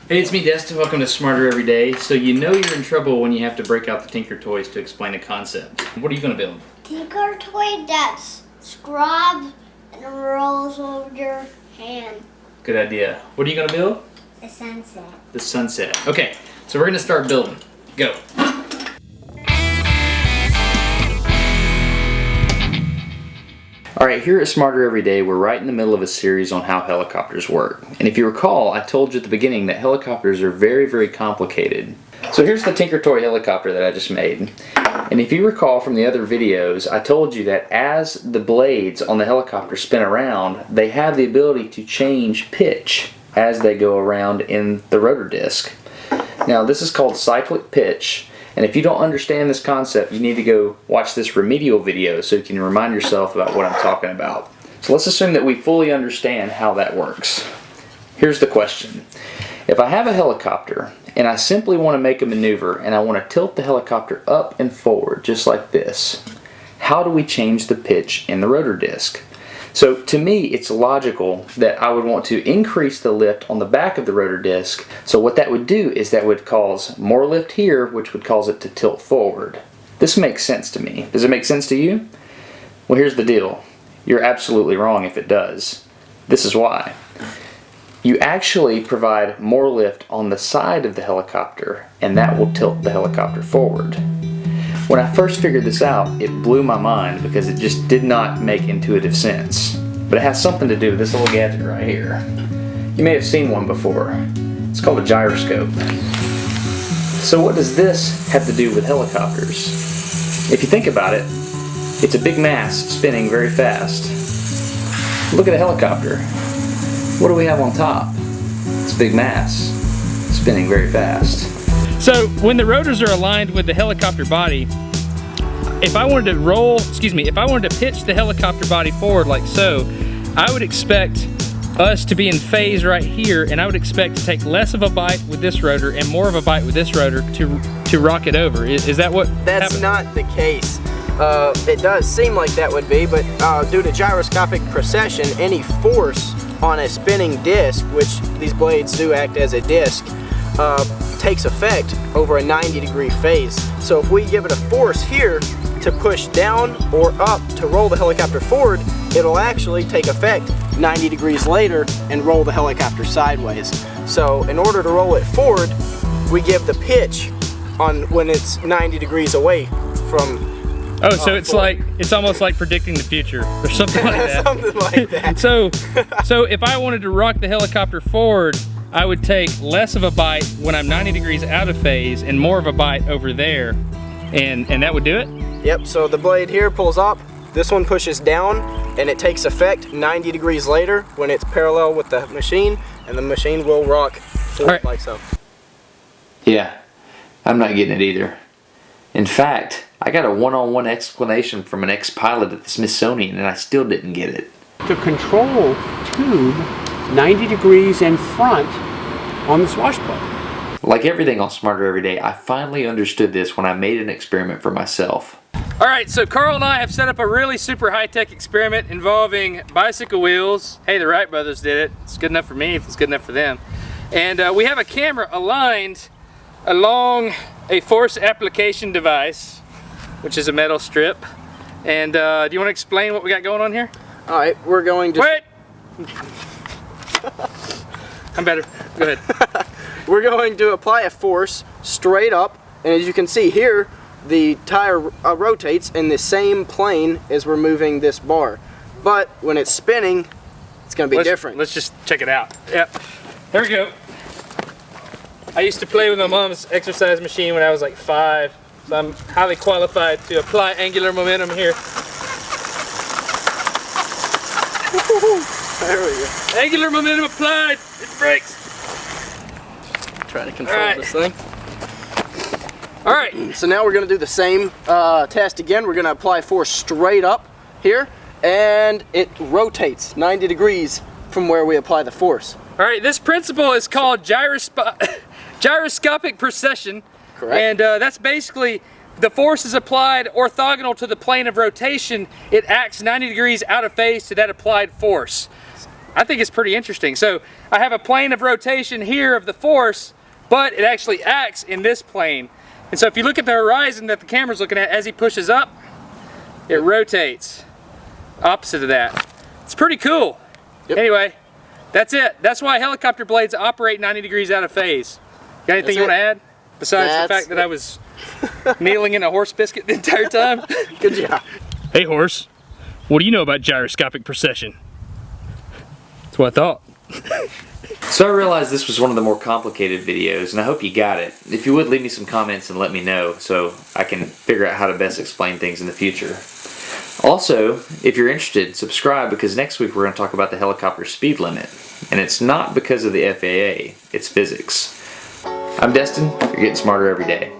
Hey, it's me, Destin. Welcome to Smarter Every Day. So you know you're in trouble when you have to break out the Tinker toys to explain a concept. What are you going to build? Tinker toy that scrubs and rolls over your hand. Good idea. What are you going to build? The sunset. The sunset. Okay, so we're going to start building. Go. Alright, here at Smarter Every Day, we're right in the middle of a series on how helicopters work. And if you recall, I told you at the beginning that helicopters are very, very complicated. So here's the Tinker Toy helicopter that I just made. And if you recall from the other videos, I told you that as the blades on the helicopter spin around, they have the ability to change pitch as they go around in the rotor disc. Now this is called cyclic pitch. And if you don't understand this concept, you need to go watch this remedial video so you can remind yourself about what I'm talking about. So let's assume that we fully understand how that works. Here's the question. If I have a helicopter and I simply want to make a maneuver and I want to tilt the helicopter up and forward just like this, how do we change the pitch in the rotor disc? So to me, it's logical that I would want to increase the lift on the back of the rotor disc. So what that would do is that would cause more lift here, which would cause it to tilt forward. This makes sense to me. Does it make sense to you? Well, here's the deal. You're absolutely wrong if it does. This is why. You actually provide more lift on the side of the helicopter, and that will tilt the helicopter forward. When I first figured this out, it blew my mind because it just did not make intuitive sense. But it has something to do with this little gadget right here. You may have seen one before. It's called a gyroscope. So what does this have to do with helicopters? If you think about it, it's a big mass spinning very fast. Look at a helicopter. What do we have on top? It's a big mass spinning very fast. So when the rotors are aligned with the helicopter body, if I wanted to pitch the helicopter body forward like so, I would expect us to be in phase right here, and I would expect to take less of a bite with this rotor and more of a bite with this rotor to rock it over. Is that what That's happened? not the case. It does seem like that would be, but due to gyroscopic precession, any force on a spinning disc, which these blades do act as a disc, takes effect over a 90-degree phase. So if we give it a force here to push down or up to roll the helicopter forward, it'll actually take effect 90 degrees later and roll the helicopter sideways. So in order to roll it forward, we give the pitch on when it's 90 degrees away from Oh, so it's almost like predicting the future or something like that. Something like that. So if I wanted to rock the helicopter forward, I would take less of a bite when I'm 90 degrees out of phase and more of a bite over there, and that would do it? Yep, so the blade here pulls up, this one pushes down, and it takes effect 90 degrees later when it's parallel with the machine, and the machine will rock forward like so. Yeah, I'm not getting it either. In fact, I got a one-on-one explanation from an ex-pilot at the Smithsonian and I still didn't get it. The control tube 90 degrees in front on the swash plug. Like everything on Smarter Every Day, I finally understood this when I made an experiment for myself. Alright, so Carl and I have set up a really super high-tech experiment involving bicycle wheels. Hey, the Wright brothers did it. It's good enough for me if it's good enough for them. And we have a camera aligned along a force application device, which is a metal strip. And do you want to explain what we got going on here? Alright, we're going to... Wait! I'm better. Go ahead. We're going to apply a force straight up, and as you can see here, the tire rotates in the same plane as we're moving this bar. But when it's spinning, it's going to be different. Let's just check it out. Yep. Here we go. I used to play with my mom's exercise machine when I was like 5, so I'm highly qualified to apply angular momentum here. There we go. Angular momentum applied. It breaks. Try to control this thing. All right. So now we're going to do the same test again. We're going to apply force straight up here, and it rotates 90 degrees from where we apply the force. All right. This principle is called gyroscopic precession. Correct. And that's basically the force is applied orthogonal to the plane of rotation. It acts 90 degrees out of phase to that applied force. I think it's pretty interesting. So I have a plane of rotation here of the force, but it actually acts in this plane. And so if you look at the horizon that the camera's looking at, as he pushes up, it rotates opposite of that. It's pretty cool. Yep. Anyway, that's it. That's why helicopter blades operate 90 degrees out of phase. Got anything you want to add? Besides the fact that I was kneeling in a horse biscuit the entire time? Good job. Hey horse, what do you know about gyroscopic precession? That's what I thought. So I realized this was one of the more complicated videos, and I hope you got it. If you would, leave me some comments and let me know so I can figure out how to best explain things in the future. Also, if you're interested, subscribe, because next week we're going to talk about the helicopter speed limit. And it's not because of the FAA, it's physics. I'm Destin, you're getting smarter every day.